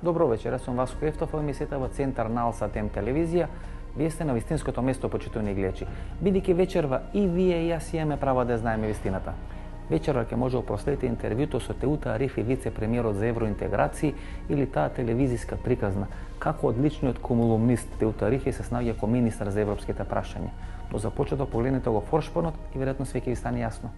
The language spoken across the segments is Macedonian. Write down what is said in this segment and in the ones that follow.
Добро вечер, јас сум Васко Ефтов, ова емисијата во Центар на Алса Тем телевизија. Вие сте на вистинското место, почитувани гледачи. Бидејќи вечерва и вие и јас имаме право да знаеме вистината. Вечерва ќе може да проследите интервјуто со Теута Арифи, вице-премиерот за евроинтеграции, или таа телевизиска приказна како одличниот комулумнист Теута Арифи се снаоѓа како министар за европските прашања. Но за почеток погледнете го форшпонот и веројатно све ќе ви стане јасно.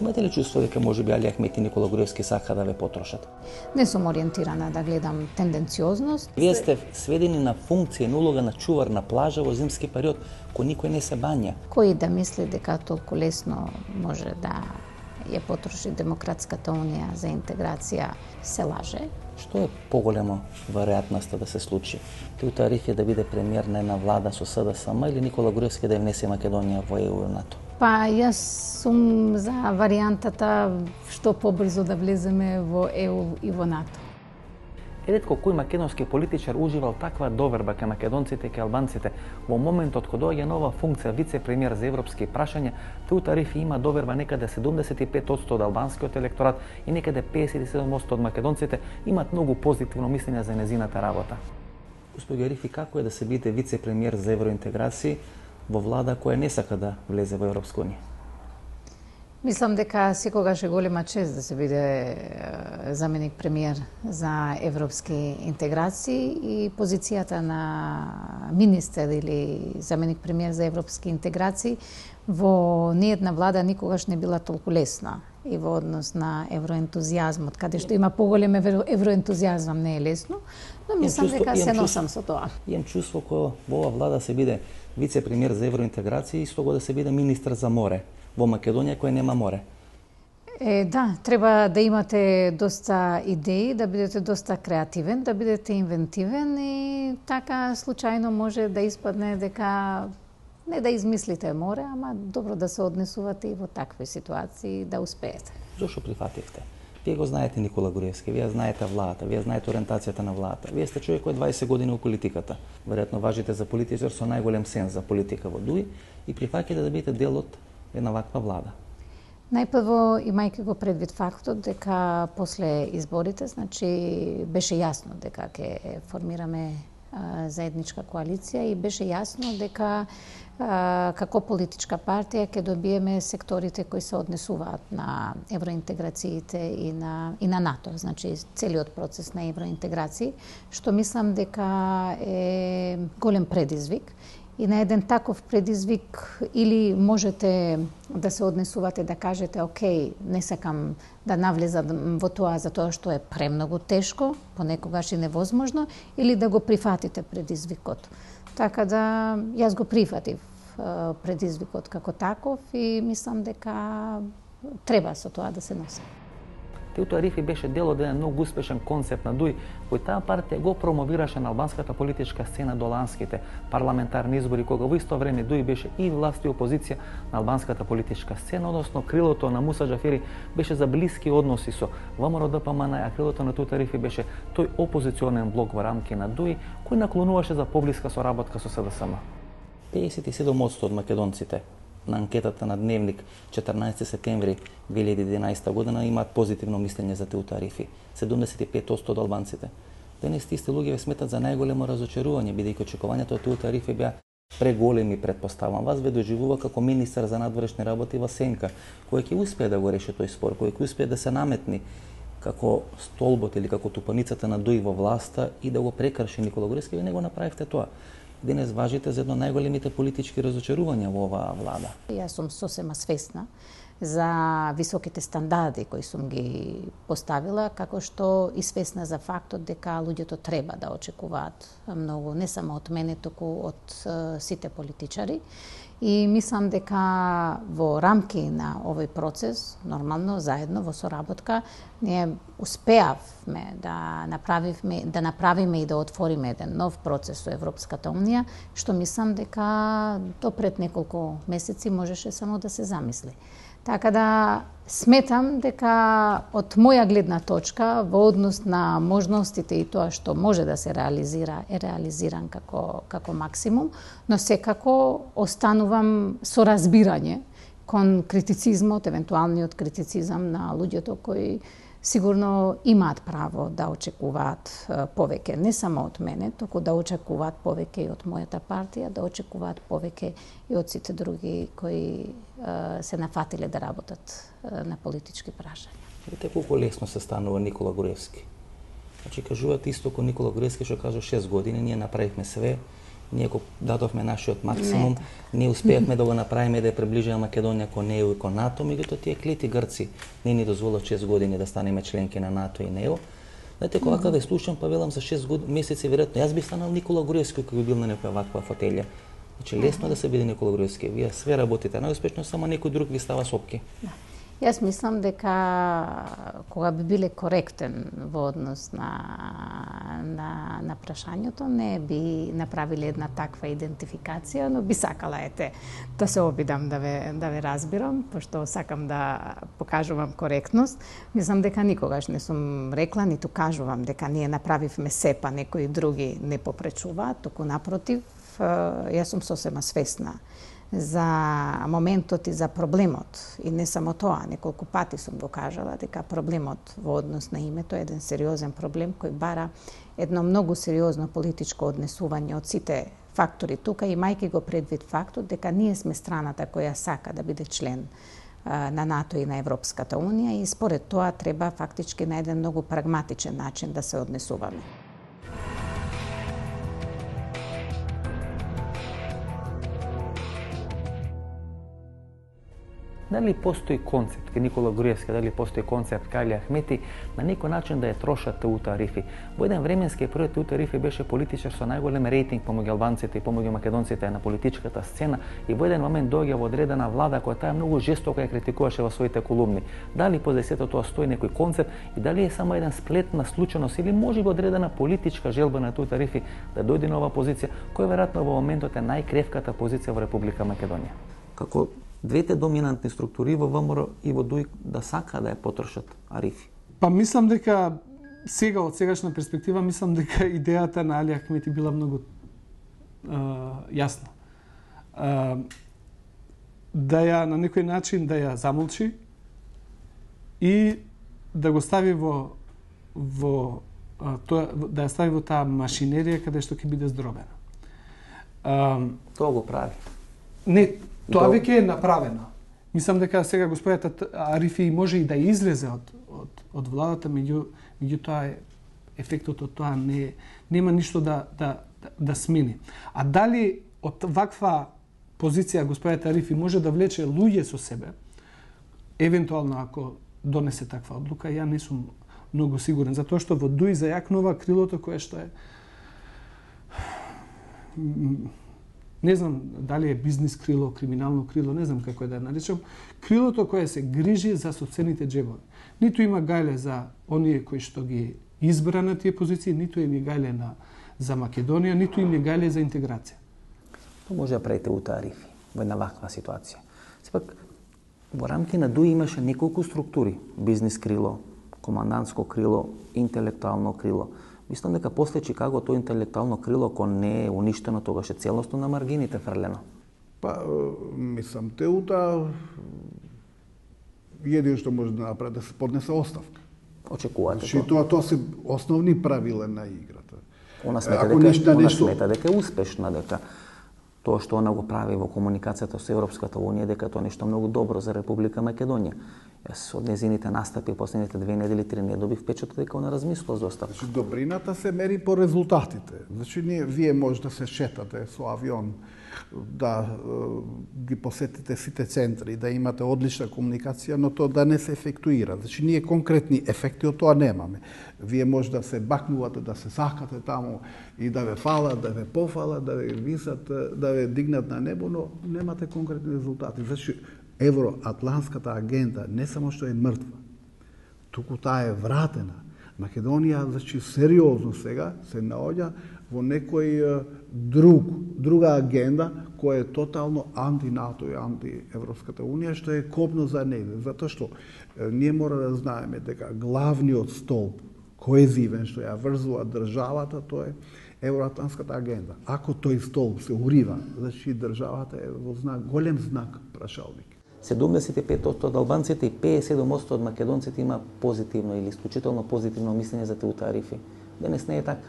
Имате ли чувство дека можеби Али Ахмет и Никола Груевски сака да ве потрошат? Не сум ориентирана да гледам тенденциозност. Вие сте сведени на функција и улога на чувар на плажа во зимски период, кој никој не се бања. Кој да мисли дека толку лесно може да ја потроши Демократската унија за интеграција, се лаже. Што е поголемо веројатноста да се случи? Теута Арифи да биде премиер на една влада со СДСМ или Никола Груевски да ја внесе Македонија во ЕУ и НАТО? Па јас сум за варијантата што побрзо да влеземе во ЕУ и во НАТО. Ретко кој македонски политичар уживал таква доверба кај македонците и кај албанците во моментот кога доаѓа нова функција вице-премиер за европски прашања. Теута Арифи има доверба некаде 75% од албанскиот електорат и некаде 57% од македонците имаат многу позитивно мислење за незината работа. Господи Арифи, како е да се биде вице-премиер за евроинтеграции во влада која не сака да влезе во Европска унија? Мислам дека секогаш е голема чест да се биде заменик премиер за европски интеграции и позицијата на министер или заменик премиер за европски интеграции во ниедна влада никогаш не била толку лесна и во однос на евроентузијазмот, каде што има поголем евроентузијазм не е лесно, но мислам дека се носам со тоа. Имам чувство кој во ова влада се биде вице-премиер за евроинтеграција и исто го да се биде министар за море во Македонија која нема море. Да, треба да имате доста идеи, да бидете доста креативен, да бидете инвентивен и така случајно може да испадне дека не да измислите море, ама добро да се однесувате и во такви ситуации да успеете. Зошто прифативте? Вие го знаете Никола Груевски, вие знаете владата, вие знаете ориентацијата на владата. Вие сте човек кој е 20 години во политиката. Веројатно важите за политичар со најголем сенс за политика во ДУИ и прифаќате да бидете дел од една ваква влада. Најпрво, имајќи го предвид фактот дека после изборите, значи беше јасно дека ќе формираме заедничка коалиција и беше јасно дека како политичка партија ќе добиеме секторите кои се однесуваат на евроинтеграциите и на НАТО, значи целиот процес на евроинтеграции, што мислам дека е голем предизвик. И на еден таков предизвик или можете да се однесувате да кажете окей, не сакам да навлезам во тоа затоа што е премногу тешко, понекогаш и невозможно, или да го прифатите предизвикот. Така да јас го прифатив предизвикот како таков и мислам дека треба со тоа да се носи. Теута Арифи беше дел од еден многу успешен концепт на ДУИ, кој таа партија го промовираше на албанската политичка сцена до ланските парламентарни избори, кога во исто време ДУИ беше и власт и опозиција на албанската политичка сцена, односно крилото на Муса Џафери беше за блиски односи со ВМРО ДПМН, а крилото на Теута Арифи беше тој опозиционен блок во рамки на ДУИ, кој наклонуваше за поблиска соработка со СДСМ. 57% од македонците на анкетата на Дневник 14 септември 2011 година имаат позитивно мислење за Теута Арифи. 75% од албанците. Денес тисти луѓе ве сметат за најголемо разочарување, бидејќи очекувањата од Теута Арифи беа преголеми, предпоставам. Вас ве доживува како министар за надворешни работи во сенка, кој ќе успее да го реши тој спор, кој ќе успее да се наметни како столбот или како тупаницата на ДУИ во власта и да го прекрши Никола Груевски, вие не го направивте тоа. Денес важите за едно најголемите политички разочарувања во оваа влада. Јас сум сосема свесна за високите стандарди кои сум ги поставила, како што и свесна за фактот дека луѓето треба да очекуваат многу, не само од мене, туку од сите политичари. И мислам дека во рамки на овој процес, нормално, заедно, во соработка, ние успеавме да направиме и да отвориме еден нов процес со Европската унија, што мислам дека до пред неколку месеци можеше само да се замисли. Така да сметам дека од моја гледна точка во однос на можностите и тоа што може да се реализира е реализиран како максимум, но секако останувам со разбирање кон критицизмот, евентуалниот критицизам на луѓето кои сигурно имаат право да очекуваат повеќе, не само од мене, туку да очекуваат повеќе и од мојата партија, да очекуваат повеќе и од сите други кои се нафатиле да работат на политички прашања. Видите колку лесно се станува Никола Груевски. Значи, кажуваат исто ко Никола Груевски што кажа 6 години, ние направивме све, ние го дадовме нашиот максимум, ние успеавме да го направиме да ја приближиме Македонија кон ЕУ и кон НАТО, меѓутоа тие клети грци не ни дозволат 6 години да станеме членки на НАТО и на ЕУ. Знаете, кога ве слушам, па велам за 6 месеци, веројатно јас би станал Никола Груевски кога би бил на некоја ваква фотелја. Значи, лесно да се биде Никола Груевски. Вие све работите најуспешно, само некој друг ви става сопки. Јас мислам дека кога би биле коректен во однос на прашањето, не би направиле една таква идентификација, но би сакала да се обидам да ве разбирам, пошто сакам да покажувам коректност. Мислам дека никогаш не сум рекла, ниту кажувам дека ние направивме се, па некои други не попречуваат, туку напротив, јас сум сосема свесна за моментот и за проблемот. И не само тоа, неколку пати сум го кажала дека проблемот во однос на името е еден сериозен проблем кој бара едно многу сериозно политичко однесување од сите фактори тука, имајќи го предвид фактот дека ние сме страната која сака да биде член на НАТО и на Европската Унија и според тоа треба фактички на еден многу прагматичен начин да се однесуваме. Дали постои концепт кај Никола Груевски, дали постои концепт кај Али Ахмети, на некој начин да ја трошат ТУ тарифи. Во еден временски период ТУ тарифи беше политичар со најголем рейтинг помеѓу албанците и помеѓу македонците на политичката сцена и во еден момент доаѓа во одредена влада која таа многу жестоко ја критикуваше во своите колумни. Дали по сето тоа стои некој концепт и дали е само еден сплет на случајност или може би одредена политичка желба на ТУ тарифи да дојде на оваа позиција, која веројатно во моментот е најкревката позиција во Република Македонија. Како двете доминантни структури во ВМРО и во ДУИ да сака да ја потрошат Арифи? Па мислам дека сега од сегашна перспектива мислам дека идејата на Али Ахмети била многу јасна. Да ја на некој начин да ја замолчи и да го стави да ја стави во таа машинерија каде што ќе биде здробена. Тоа го прави. Не, тоа веќе е направено. Мислам дека сега господјата Арифи може и да излезе од владата, меѓутоа ефектот од тоа нема ништо да смени. А дали од ваква позиција господјата Арифи може да влече луѓе со себе, евентуално ако донесе таква одлука, ја не сум многу сигурен, затоа што во ДУИ зајакнува крилото кое што е не знам дали е бизнис крило, криминално крило, не знам како да ја наречам, крилото кое се грижи за собствените џебови. Ниту има гајле за оние кои што ги избра на тие позиции, ниту им е гајле за Македонија, ниту им е гајле за интеграција. Тоа може да правите УТА Арифи во една ваква ситуација. Сепак, во рамки на ДУИ имаше неколку структури, бизнис крило, командантско крило, интелектуално крило. Мислам дека после Чикаго тоа интелектуално крило, ако не е уништено, тогаш е целосно на маргините фрлено. Па, мислам, ТУ-та едино што може да направи да се поднесе оставка. Очекувате тоа се основни правила на играта. Она смета дека е успешна, дека тоа што она го прави во комуникацијата со Европската Унија, дека тоа нешто многу добро за Република Македонија. Јас од незините настапи последните 2 недели, 3 не добив впечаток дека она размислува за оставка. Значи, добрината се мери по резултатите. Значи, вие може да се шетате со авион, да ги посетите сите центри, да имате одлична комуникација, но тоа да не се ефектуира. Значи, ние конкретни ефекти од тоа немаме. Вие може да се бакнувате, да се сакате таму и да ве фалат, да ве пофалат, да ве висат, да ве дигнат на небо, но немате конкретни резултати. Значи, евроатлантската агенда не само што е мртва, туку таа е вратена. Македонија, значи, сериозно сега се наоѓа во некој друга агенда која е тотално анти-НАТО и анти-Европската Унија, што е копно за нејзе. Затоа што ние мора да знаеме дека главниот столб, коезивен, што ја врзува државата, тоа е евроатлантската агенда. Ако тој столб се урива, значи државата е во голем знак прашалник. 75% од албанците и 57% од македонците има позитивно или исклучително позитивно мислење за Теута Арифи. Денес не е така.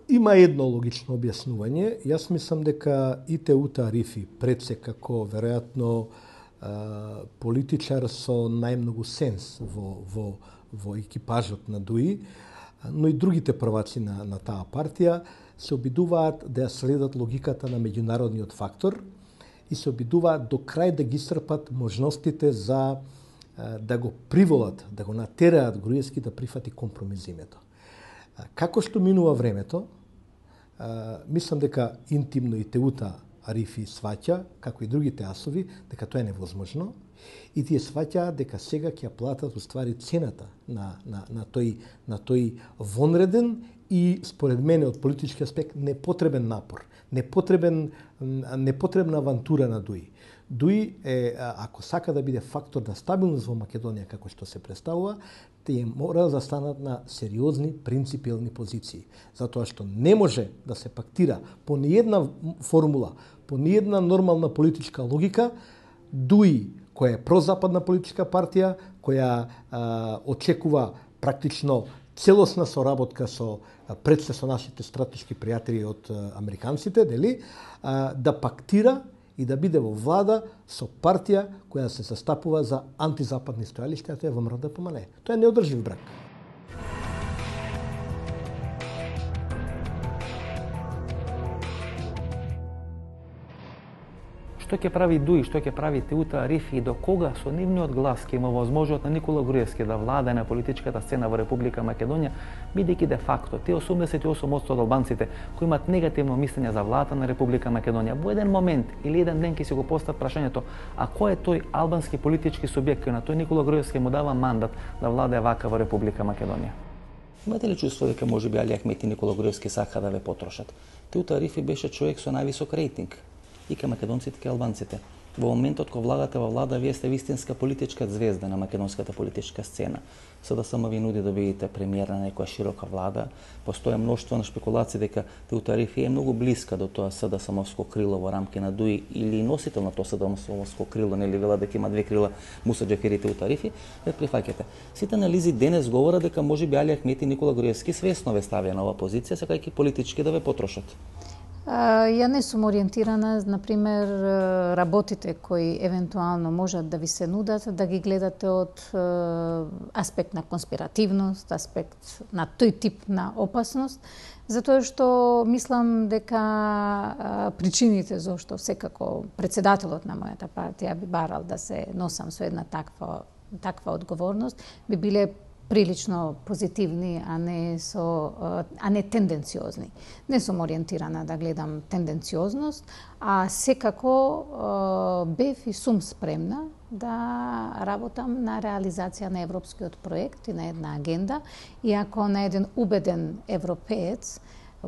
Има едно логично објаснување. Јас мислам дека и Теута Арифи пред се како веројатно политичар со најмногу сенс во екипажот на ДУИ, но и другите прваци на таа партија се обидуваат да ја следат логиката на меѓународниот фактор и се обидуваат до крај да ги исцрпат можностите за да го приволат, да го натераат Груевски да прифати компромизимето. Како што минува времето, мислам дека интимно и Теута Арифи сваќа, како и другите асови, дека тоа е невозможно и тие сваќаат дека сега ќе ја платат уствари цената на тој вонреден и според мене од политички аспект непотребен напор, непотребна авантура на ДУИ. ДУИ е, ако сака да биде фактор на стабилност во Македонија како што се представува, тие мора да застанат на сериозни принципиелни позиции, затоа што не може да се пактира по ниедна формула, по ниедна нормална политичка логика. ДУИ, која е прозападна политичка партија, која очекува практично целосна соработка со пред се со нашите стратешки пријатели од американците, дели, да пактира и да биде во влада со партија која се застапува за антизападни стојалишта, тоа е ВМРО ДПМН. Тоа е неодржив брак. Што ќе прави ДУИ, што ќе прави Теута Арифи и до кога со нивниот глас ќе има возможност на Никола Груевски да владае на политичката сцена во Република Македонија, бидејќи де факто тие 88% од албанците кои имаат негативно мислење за владата на Република Македонија, во еден момент или еден ден ќе си го постават прашањето: а кој е тој албански политички субјект кој на тој Никола Груевски му дава мандат да владае вака во Република Македонија? Имате ли чувство дека можеби Али Ахмет и Никола Груевски сака да ве потрошат? Теута Арифи беше човек со највисок рейтинг и ка македонците, ка албанците. Во моментот кога владате во влада, вие сте вистинска политичка звезда на македонската политичка сцена. СДСМ ви нуди да бидете премиер на некоја широка влада. Постоја мноштво на шпекулации дека Теута Арифи е многу блиска до тоа СДСМовско крило во рамки на ДУИ или носител на тоа СДСМовско крило, нели вела дека има две крила, Муса Џафери и Теута Арифи, ве прифаќате. Сите анализи денес говорат дека можеби Али Ахмет и Никола Груевски свесно ве ставија на оваа позиција, сакајќи политички да ве потрошат. Ја не сум ориентирана, например, работите кои евентуално можат да ви се нудат, да ги гледате од аспект на конспиративност, аспект на тој тип на опасност, затоа што мислам дека причините зашто секако председателот на мојата партија би барал да се носам со една таква одговорност, би биле прилично позитивни, а не тенденциозни. Не сум ориентирана да гледам тенденциозност, а секако бев и сум спремна да работам на реализација на европскиот проект и на една агенда. И ако на еден убеден европеец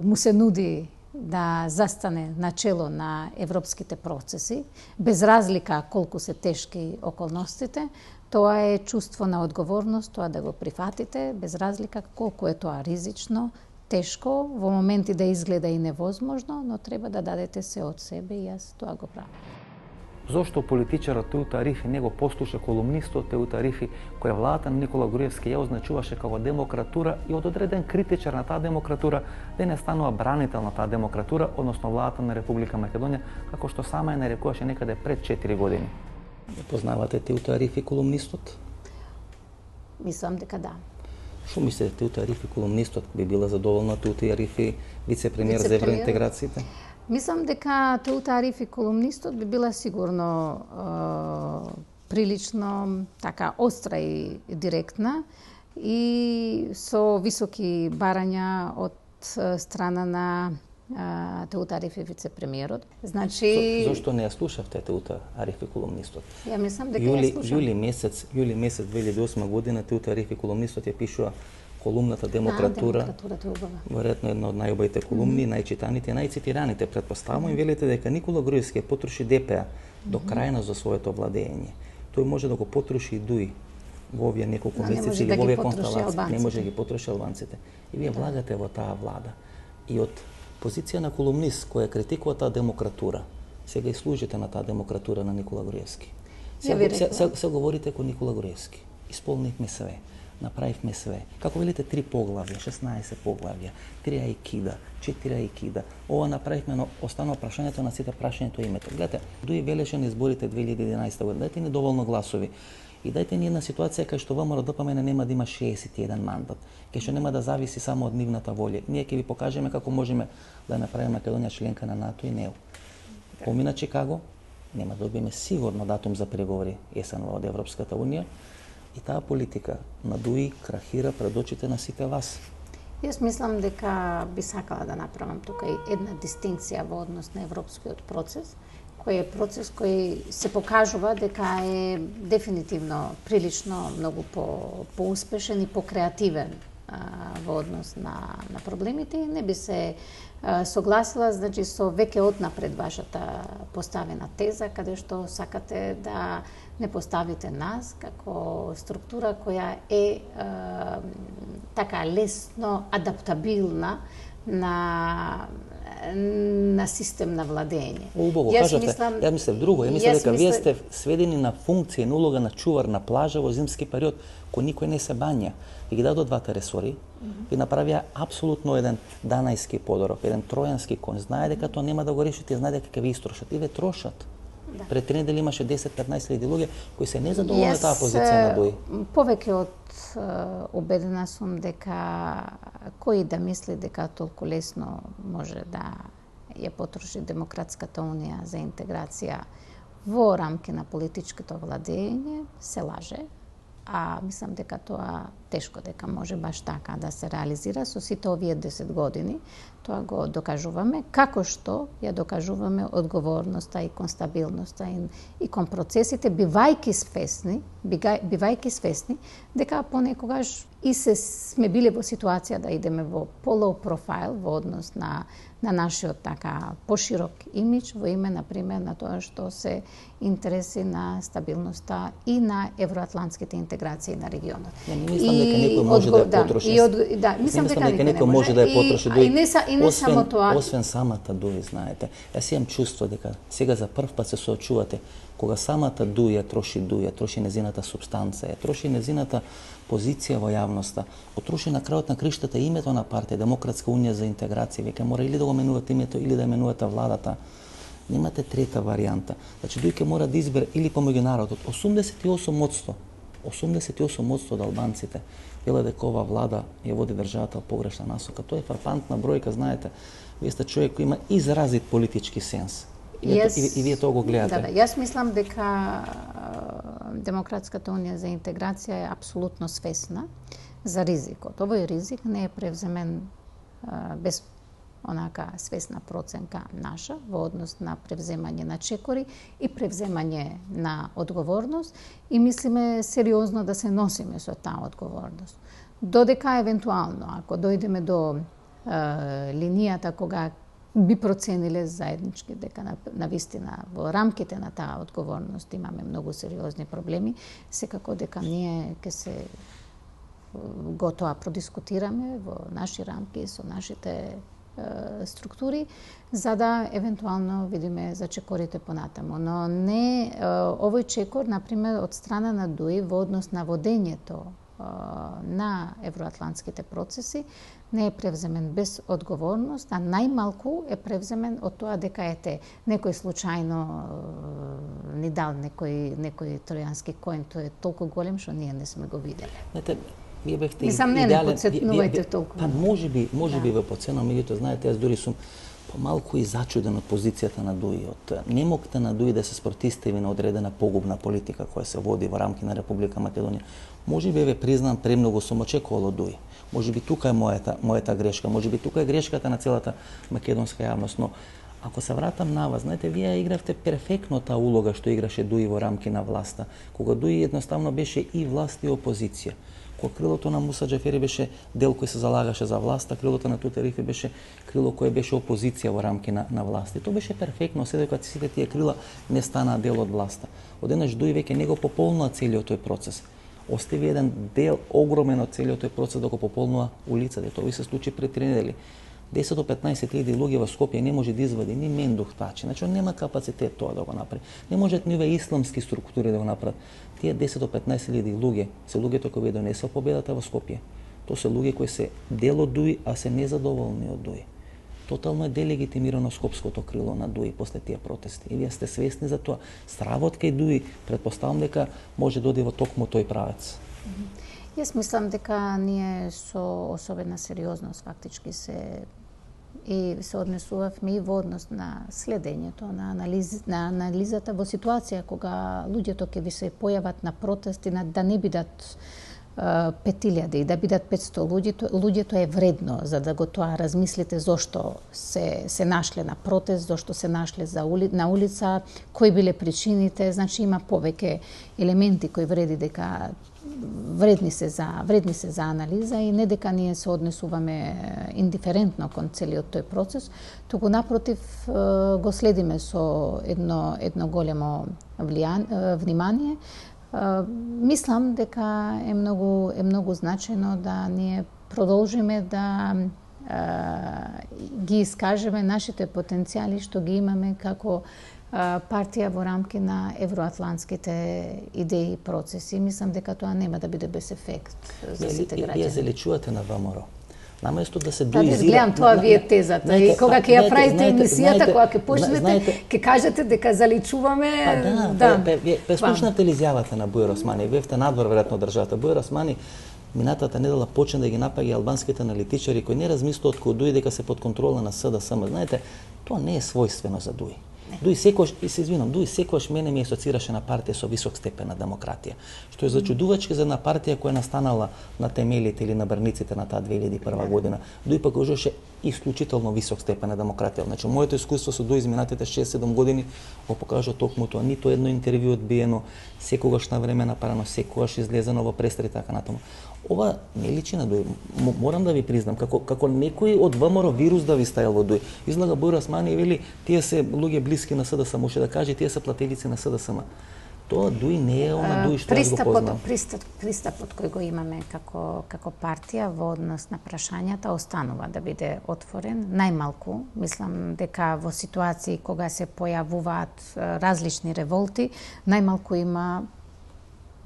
му се нуди да застане начело на европските процеси, без разлика колку се тешки околностите, тоа е чувство на одговорност, тоа да го прифатите, без разлика колку е тоа ризично, тешко, во моменти да изгледа и невозможно, но треба да дадете се од себе и јас тоа го правам. Зошто политичарот Теута Арифи не го послуша колумнистот Теута Арифи, која владата на Никола Груевски ја означуваше како демократура и од одреден критичар на таа демократура денес станува бранител на таа демократура, односно владата на Република Македонија, како што сама ја нарекуваше некаде пред 4 години? Познавате Теута Арифи колумнистот? Мислам дека да. Што мислите, Теута Арифи колумнистот би била задоволна Теута Арифи вице-премиер за евроинтеграциите? Мислам дека Теута Арифи колумнистот би била сигурно прилично така остра и директна и со високи барања од страна на Теута Арифи вице-премиерот. Значи Зошто не ја слушавте Теута Арифи колумнистот? Ја мислам дека ја слушам. Јули месец 2008 година Теута Арифи колумнистот ја пишува колумната Демократура. Веројатно една од најубавите колумни, најчитаните, најцитираните, претпоставувам, и велите дека Никола Груевски потроши ДПА до крајна за своето владење. Тој може да го потроши и ДУИ во овие неколку месеци или во овие констелации. Не може да ги потроши албанците. И вие влагате во таа влада. И од позиција на колумнист која критикува таа демократура, сега и служите на таа демократура на Никола Груевски. Се говорите ко Никола Груевски. Исполнихме све. Направивме све. Како велите 3 поглавја, 16 поглавја, 3 ајкида, 4 ајкида. Ова направивме, но останало прашањето на сите прашањето името. Гледате, Дуи велеше на изборите 2011 година, дайте ни доволно гласови. И дајте ни една ситуација кај што ВМРО-ДПМН нема да има 61 мандат, кај што нема да зависи само од нивната волја. Ние ќе ви покажеме како можеме да направиме Македонија членка на НАТО и НЕУ. Помина Чикаго, нема да добиеме сигурно датум за преговори есенва од Европската унија и таа политика на Дуи крахира пред очите на сите вас. Јас мислам дека би сакала да направам тука и една дистинкција во однос на европскиот процес, кој е процес кој се покажува дека е дефинитивно прилично многу поуспешен и покреативен во однос на проблемите. Не би се согласила, значи, со веќе однапред вашата поставена теза, каде што сакате да не поставите нас како структура која е така лесно адаптабилна на систем на владење. Убаво кажате. Ја мислев друго. Ја мислев дека вие сте сведени на функција и на улога на чувар на плажа во зимски период, кој никој не се бања. И ги дадо двата ресори и направија апсолутно еден данајски подорок, еден тројански конј. Знае дека тоа нема да го решите, знае дека ќе ви истрошат. И ве трошат. Да. Пред 3 недели имаше 10-15 луѓе кои се незадоволни таа позиција на Дуи. Повеќе од убедена сум дека кој да мисли дека толку лесно може да ја потроши Демократската унија за интеграција во рамки на политичкото владење, се лаже. А мислам дека тоа тешко дека може баш така да се реализира со сите овие 10 години. Тоа го докажуваме, како што ја докажуваме одговорноста и кон стабилноста и кон процесите, бивајќи свесни дека понекогаш и сме били во ситуација да идеме во по-лоу профайл во однос на нашиот така поширок имидж во име, например, на тоа што се интереси на стабилноста и на евроатлантските интеграции на регионот. Мислам дека некој може да ја потроши. Мислам дека некој може да ја потроши. И не само тоа. Освен самата Дуи, знаете. Јас имам чувство дека сега за прв пат се соочувате кога самата Дуи ја троши незината субстанца, ја троши незината позиција во јавноста, потроши на крајот на криштата името на партија Демократска унија за интеграција, веќе мора или да го менувате името или да менувате владата. Немате трета варијанта. Значи Дуи ќе мора да избере или помеѓу народот. 88% од албанците велат дека ова влада ја води државата во погрешна насока. Тоа е фрапантна бројка, знаете. Вие сте човек кој има изразит политички сенс. И вие тоа го гледате. Да, јас мислам дека Демократската унија за интеграција е апсолутно свесна за ризикот. Овој ризик не е превземен без онака свесна проценка наша во однос на превземање на чекори и превземање на одговорност и мислиме сериозно да се носиме со таа одговорност. Додека евентуално, ако дојдеме до линијата кога би процениле заеднички дека на вистина во рамките на таа одговорност имаме многу сериозни проблеми, секако дека ние ќе се го тоа продискутираме во наши рамки со нашите структури, за да евентуално видиме за чекорите понатаму. Но не овој чекор, например, од страна на Дуи во однос на водењето на евроатлантските процеси не е превземен без одговорност, а најмалку е превземен од тоа дека некој случајно ни дал некој тројански коен, тој е толку голем што ние не сме го виделе. Вие бевте идеален. Не подсетнувајте толку. Па може би ве подсетнувам, меѓутоа знаете, јас дури сум помалку и зачуден од позицијата на Дуи, од немокта на Дуи да се спротистави на одредена погубна политика која се води во рамки на Република Македонија. Може би ве признам, премногу сум очекувал од Дуи. Може би тука е мојата грешка, може би тука е грешката на целата македонска јавност, но ако се вратам на вас, знаете, вие игравте перфектно таа улога што играше Дуи во рамки на власта, кога Дуи едноставно беше и власт и опозиција. Кога крилото на Муса Џафери беше дел кој се залагаше за власта, крилото на Туте Рифи беше крило кое беше опозиција во рамки на власт. И тоа беше перфектно, се докато сите тие крила не станаа дел од власта. Одеднаш Дуи веќе не го пополнува целиот тој процес. Остави еден дел огромен од целиот тој процес да го пополнува улицата. Тоа ви се случи пред 3 недели. 10 до 15 луѓе во Скопје не може да извади ни мендухтачи. Значи, он нема капацитет тоа да го направи. Не можат ни овие исламски структури да го направат. Тие 10 до 15 луѓе се луѓето кои донесоа победата во Скопје. Тоа се луѓе кои се дел од ДУИ, а се незадоволни од ДУИ. Тотално е делегитимирано скопското крило на ДУИ после тие протести. И вие сте свесни за тоа. Стравот кај ДУИ, предпоставам дека може да оди во токму тој правец. Јас мислам дека ние со особена сериозност фактички се однесувавме и во однос на следењето, на анализата во ситуација кога луѓето ќе ви се појават на протести, да не бидат 5.000 и да бидат 500 луѓето е вредно за да го тоа размислите зошто се нашле на протест, зошто се нашле на улица, кои биле причините, значи има повеќе елементи кои вредни се за анализа и не дека ние се однесуваме индиферентно кон целиот тој процес, туку напротив го следиме со едно големо внимание. Мислам дека е многу значајно да ние продолжиме да ги искажеме нашите потенцијали што ги имаме како партија во рамки на евроатлантските идеи и процеси. Мислам дека тоа нема да биде без ефект за сите граѓани. Вие залечувате на ВМРО. Наместо да се дуизира... гледам, тоа ви е тезата. И кога ќе ја правите емисијата, кога ќе почнете, ќе кажете дека заличуваме... Вие слушнате ли изјавата на Бујар Османи? Вие сте надвор, веројатно, државата. Бујар Османи минатата недела почна да ги напаѓа албанските аналитичари кои не размислуваат кога ДУИ дека се под контрола на СДСМ. Знаете, тоа не е својствено за ДУИ. ДУИ секогаш мене ми асоцираше на партија со висок степен на демократија, што е зачудувачки за една партија која настанала на темелите или на брниците на таа 2001 година. ДУИ пак ужаше исклучително висок степен на демократија. Значи, моето искуство со ДУИ изминатите 6-7 години го покажа токму тоа. Ниту едно интервју одбиено, секогаш на време направено, секогаш излезено во престрит и така натаму. Ова не личи на ДУИ. Морам да ви признам, како некој од ВМРО вирус да ви стајал во ДУИ. Излага Бујар Османи и вели, тие се луѓе блиски на СДСМ, може да каже, тие се плателици на СДСМ. Тоа ДУИ не е она ДУИ што јас го познавам. Пристапот кој го имаме како партија во однос на прашањата останува да биде отворен. Најмалку, мислам дека во ситуации кога се појавуваат различни револти, најмалку има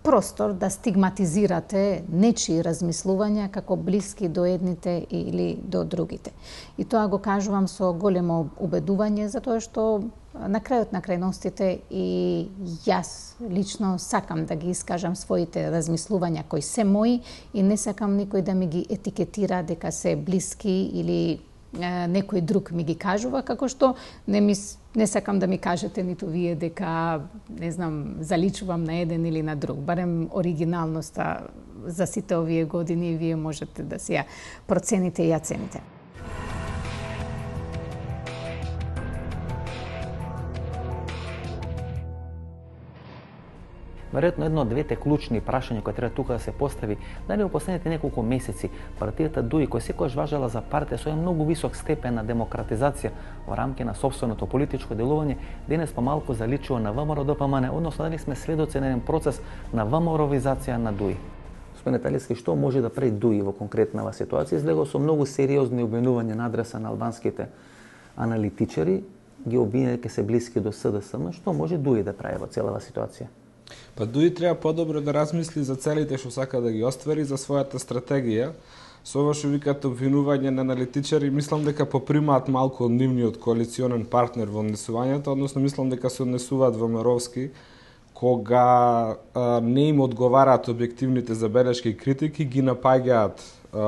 простор да стигматизирате нечии размислувања како блиски до едните или до другите. И тоа го кажувам со големо убедување, затоа што на крајот на крајностите и јас лично сакам да ги искажам своите размислувања кои се мои и не сакам никој да ми ги етикетира дека се блиски или некој друг ми ги кажува, како што не сакам да ми кажете ниту вие дека, не знам, заличувам на еден или на друг. Барем оригиналноста за сите овие години вие можете да си ја процените и ја цените. Веројатно едно од двете клучни прашања кои треба тука да се постави, дали во последните неколку месеци партијата ДУИ, која секогаш важела за партија со многу висок степен на демократизација во рамки на сопственото политичко делување, денес помалку заличува на ВМРО-ДПМН, односно дали сме сведоци на еден процес на ВМРО-визација на ДУИ. Господине Талевски, што може да прави ДУИ во конкретнава ситуација? Излегува со многу сериозни обвинувања на адреса на албанските аналитичари, ги обвинува дека се блиски до СДСМ. Што може ДУИ да прави во целава ситуација? Па ДУИ треба подобро да размисли за целите што сака да ги оствари, за својата стратегија. Со ова што викате обвинување на аналитичари, мислам дека попримаат малку од нивниот коалиционен партнер во однесувањето, односно мислам дека се однесуваат ВМРО-вски, кога не им одговараат објективните забелешки и критики, ги напаѓаат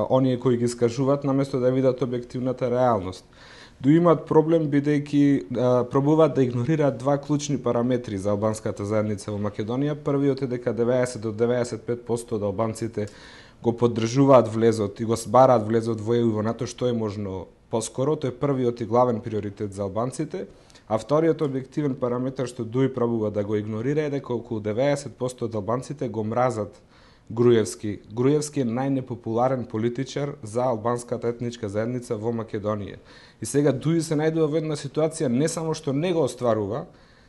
оние кои ги искажуваат, наместо да видат објективната реалност. ДУИ имаат проблем бидејќи пробуваат да игнорираат два клучни параметри за албанската заедница во Македонија. Првиот е дека 90 до 95% од албанците го поддржуваат влезот и го збараат влезот во ЕУ во НАТО што е можно поскоро. Тој е првиот и главен приоритет за албанците. А вториот објективен параметар што ДУИ пробува да го игнорира е дека околу 90% од албанците го мразат Груевски. Груевски е најнепопуларен политичар за албанската етничка заедница во Македонија. И сега ДУИ се најдува во една ситуација не само што не го остварува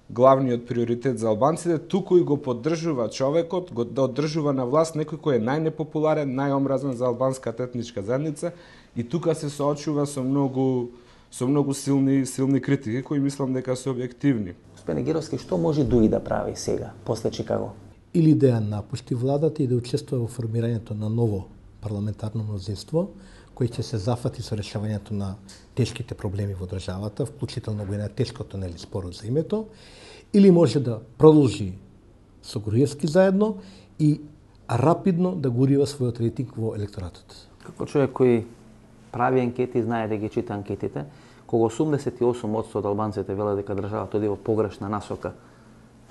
главниот приоритет за албанците, туку и го поддржува човекот да одржува на власт некој кој е најнепопуларен, најомразен за албанската етничка заедница И тука се соочува со многу силни критики кои мислам дека се објективни. Господин Гировски, што може ДУИ да прави сега, после Чикаго? Или да ја напушти владата и да учествува во формирањето на ново парламентарно мнозинство, кој ќе се зафати со решавањето на тешките проблеми во државата, вклучително го и на тешкото спорот за името, или може да продолжи со Груевски заедно и рапидно да го урива својот рейтинг во електоратот. Како човек кој прави анкети, знае да ги чита анкетите, кога 88% од албанците велат дека државата оди во погрешна насока,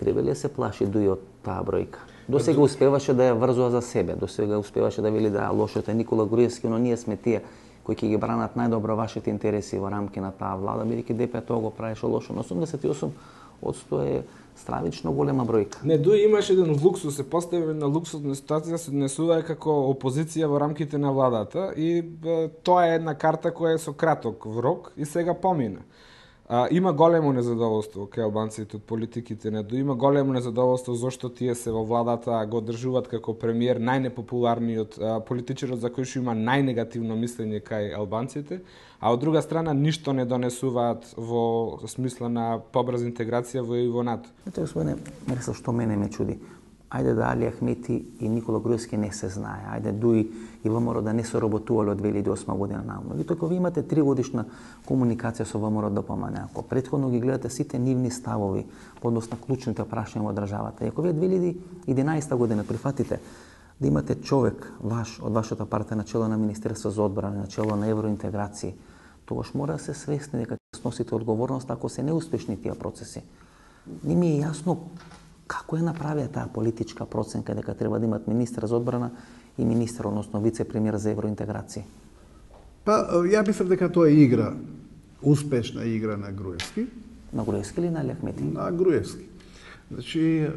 треба ли се плаши ДУИ од таа бројка? До сега успеваше да ја врзува за себе, до сега успеваше да вели да лошото е Никола Груевски, но ние сме тие кои ќе ги бранат најдобро вашите интереси во рамки на таа влада, бидејќи ДП тоа го правеше лошо, но 88% е стравично голема бројка. Не, ДУИ имаше еден луксус, се постави на луксусна ситуација, се однесува како опозиција во рамките на владата и тоа е една карта која е со краток рок и сега помина. Има големо незадоволство кај албанците од политиките на ДУИ, има големо незадоволство зашто тие се во владата, го одржуваат како премиер најнепопуларниот политичарот за кој што има најнегативно мислење кај албанците, а од друга страна ништо не донесуваат во смисла на побрза интеграција во НАТО. Знаете, господине, Мерсел, што мене ме чуди? Ајде да Али Ахмети и Никола Груевски не се знае. Ајде ДУИ и ВМРО да не се работувале од 2008 година нааму. И тој, вие имате 3 годишна комуникација со ВМРО ДПМН, ако претходно ги гледате сите нивни ставови, односно клучните прашања во државата, и ако вие 2011 година прифатите да имате човек ваш од вашата партија на чело на Министерство за одбрана, на чело на евроинтеграција, тогаш мора да се свесни дека сносите одговорност ако се неуспешни тие процеси. Не ми е јасно како е направија таа политичка проценка дека треба да имат министер за одбрана и министер, односно вице-премиер за евроинтеграција? Па, ја мислам дека тоа е игра, успешна игра на Груевски. На Груевски или на Али Ахмети? На Груевски. Значи,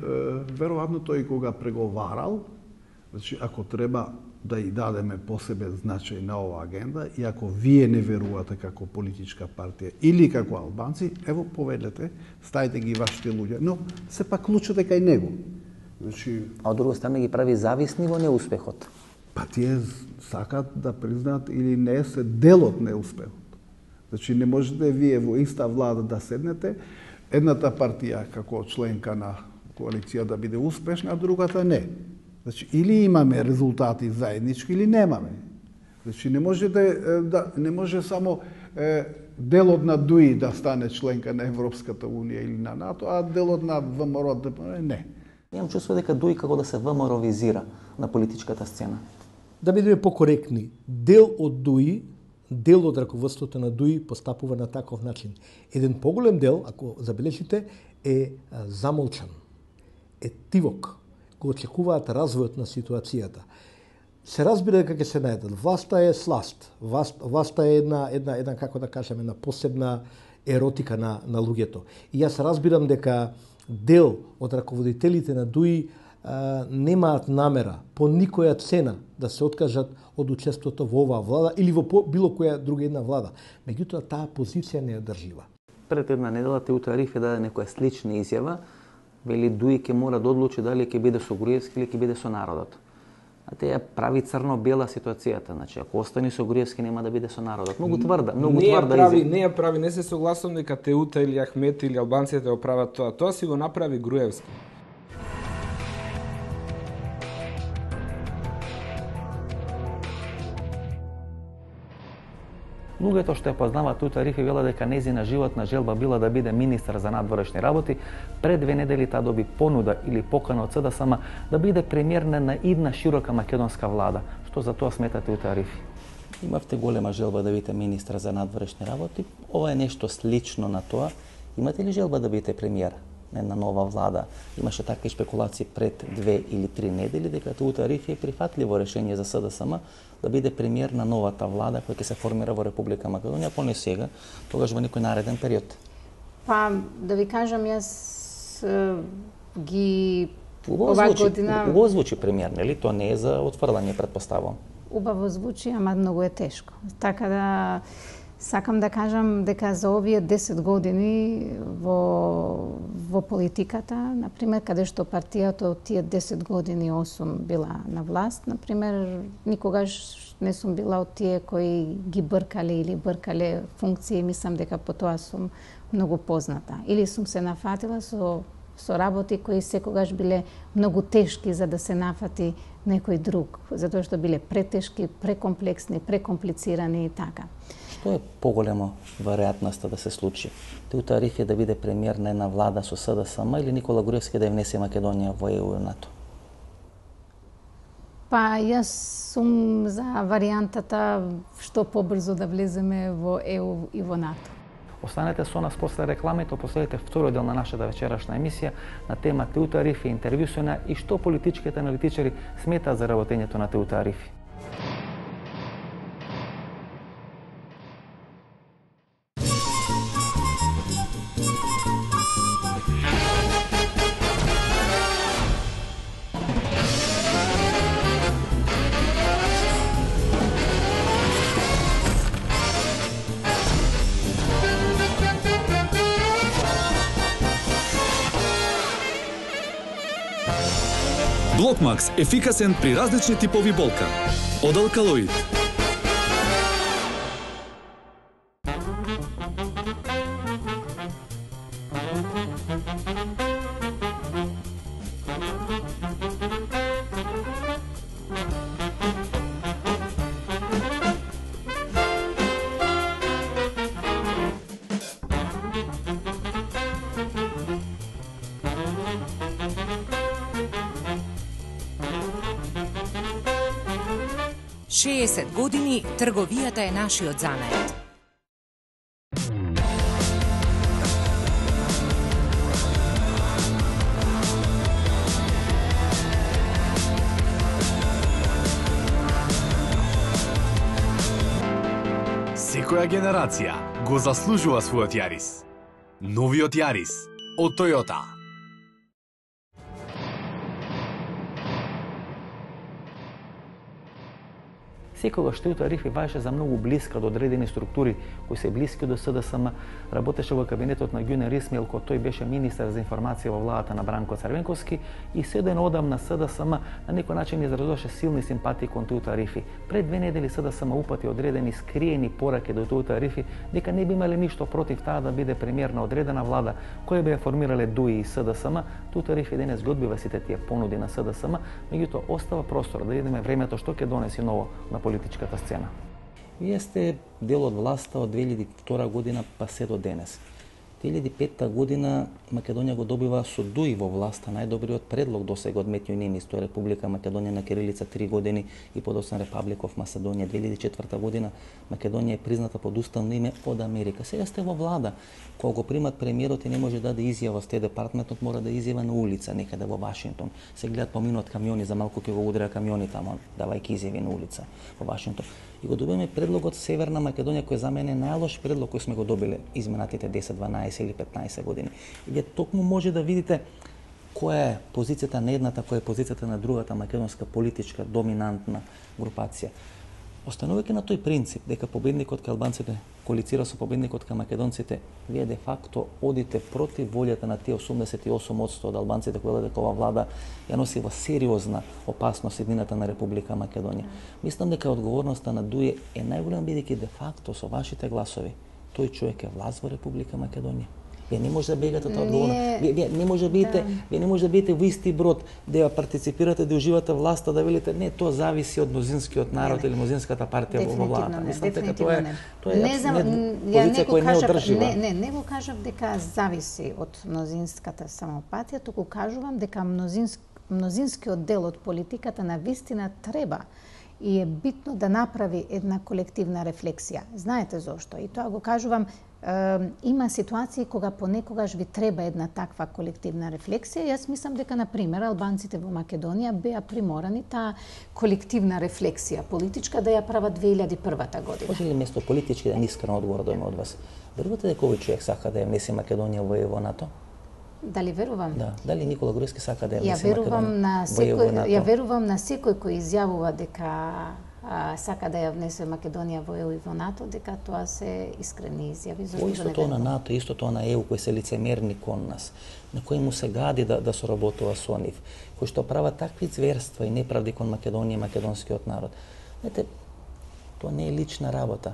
веројатно тој кога преговарал, значи, ако треба да и дадеме посебен значај на оваа агенда, и ако вие не верувате како политичка партија или како албанци, ево, поведете, стајте ги вашите луѓе, но сепак клучот е кај него. Значи, а од друга страна ги прави зависни во неуспехот. Па тие сакат да признаат или не се дел од неуспехот. Значи, не можете вие во иста влада да седнете, едната партија како членка на коалиција да биде успешна, а другата не. Значи, или имаме резултати заеднички, или немаме. Значи, не може само делот на ДУИ да стане членка на Европската Унија или на НАТО, а делот на ВМРО не. Имам чувство дека ДУИ како да се ВМРО-визира на политичката сцена. Да бидеме покоректни, дел од ДУИ, дел од раководството на ДУИ постапува на таков начин. Еден поголем дел, ако забележите, е замолчан, е тивок, го очекуваат развојот на ситуацијата. Се разбира дека ќе се најдат. Власта е сласт. Власта е една како да кажеме, една посебна еротика на луѓето. И јас разбирам дека дел од раководителите на ДУИ немаат намера по никоја цена да се откажат од учеството во оваа влада или во било која друга една влада. Меѓутоа, таа позиција не ја држива. Пред една недела Теута Арифи даде некоја слична изјава, вели ДУИ ќе мора да одлучи дали ќе биде со Груевски или ќе биде со народот. А те ја прави црно-бела ситуацијата, значи ако остане со Груевски нема да биде со народот. Многу тврда изјава. Не се согласувам дека Теута или Ахмети или албанците го прават тоа. Тоа си го направи Груевски. Луѓето што ја познаваат Теута Арифи велат дека нејзина животна желба била да биде министер за надворешни работи. Пред 2 недели таа доби понуда или покана од СДСМ да биде премиер на идна широка македонска влада. Што за тоа смета Теута Арифи? Имавте голема желба да бидете министер за надворешни работи. Ова е нешто слично на тоа. Имате ли желба да бидете премиер на една нова влада? Имаше такви спекулации пред 2 или 3 недели дека Теута Арифи е прифатливо решение за СДСМ да биде премиер на новата влада која ќе се формира во Република Македонија, ако не сега, тогаш во некој нареден период. Па, да ви кажам, јас ги Убаво звучи премиер, нели? Тоа не е за отфрлање, предпоставувам. Убаво звучи, ама многу е тешко. Така да сакам да кажам дека за овие 10 години во политиката, например, каде што партијата од тие 10 години 8 била на власт, например, никогаш не сум била од тие кои ги бркале или бркале функции, мислам дека по тоа сум многу позната. Или сум се нафатила со работи кои секогаш биле многу тешки за да се нафати некој друг, затоа што биле претешки, прекомплексни, прекомплицирани и така. Што е поголемо веројатноста да се случи? Теута Арифи да биде премиер на една влада со СДСМ или Никола Груевски да ја внесе Македонија во ЕУ и НАТО? Па јас сум за варијантата што побрзо да влеземе во ЕУ и во НАТО. Останете со нас после рекламите, последите вториот дел на нашата вечерашна емисија на тема Теута Арифи, интервју со неа и што политичките аналитичари сметаат за работењето на Теута Арифи. Блокмакс – ефикасен при различни типови болка. Од алкалоид. години трговијата е нашиот занает. Секоја генерација го заслужува својот Јарис. Новиот Јарис од Тојота. Секогаш Теута Арифи важеше за многу блиска до одредени структури кои се блиски до СДСМ, работеше во кабинетот на Ѓунер Исмаил, кога тој беше министер за информација во владата на Бранко Црвенковски и седен одам на СДСМ на некој начин изразуваше силни симпатии кон Теута Арифи. Пред 2 недели СДСМ упати одредени скриени пораки до Теута Арифи дека не би имале ништо против таа да биде премиер на одредена влада која би ја формирале ДУИ и СДСМ. Теута Арифи денес ги одбива сите тие понуди на СДСМ, меѓутоа остава простор да видиме времето што ќе донеси ново на политичката сцена. Вие сте дел од власта од 2002 година па се до денес. 2005 година Македонија го добива со ДУИ во власта најдобриот предлог досега од Метјо Немис, тоа е Република Македонија на кирилица 3 години и подоцна Репаблик оф Македонија. 2004 година Македонија е призната под уставно име од Америка. Сега сте во влада. Кога го примат премиерот и не може да изјава Стет департментот, мора да изјава на улица некаде во Вашингтон. Се гледат поминуваат камиони, за малку ќе го удара камиони таму, давајќи изјави на улица во Вашингтон. И го добиваме предлогот Северна Македонија, кој за мене е најлош предлог кој сме го добиле изминатите 10, 12 или 15 години. И вие токму може да видите која е позицијата на едната, која е позицијата на другата македонска политичка доминантна групација. Останувајќи на тој принцип дека победникот кај албанците коалицира со победникот кај македонците, вие де факто одите против волјата на тие 88% од албанците кои дека ова влада ја носи во сериозна опасност еднината на Република Македонија. Мислам дека одговорноста на ДУИ е најголема бидејќи де факто со вашите гласови тој човек е власт во Република Македонија. Вие не може да бегате тоа одговорност. Вие не може да бидете во исти брод да ја партиципирате, да уживате власта, да велите не, тоа зависи од мнозинскиот народ или мнозинската партија во владата. Мислам дека тоа е позиција која не е одржива. Не го кажав дека зависи од мнозинската самопатија, туку кажувам дека мнозинскиот дел од политиката на вистина треба и е битно да направи една колективна рефлексија. Знаете зошто? И тоа го кажувам, има ситуации кога понекогаш ви треба една таква колективна рефлексија. Јас мислам дека, например, албанците во Македонија беа приморани таа колективна рефлексија политичка да ја прават 2001 година. Може ли место политички да е искрен одговор да има од вас? Верувате дека овој човек сака да ја внесе Македонија во ЕУ НАТО? Дали верувам? Да. Дали Никола Груевски сака да ја внесе Македонија во ЕУ НАТО? Ја верувам на секој кој изјавува дека сака да ја внесе Македонија во ЕУ и во НАТО, дека тоа се искрени изјави. Исто тоа на НАТО, исто тоа на ЕУ, кои се лицемерни кон нас, на кои му се гади да соработува со нив, кои што прават такви зверства и неправди кон Македонија и македонскиот народ. Знаете, Тоа не е лична работа.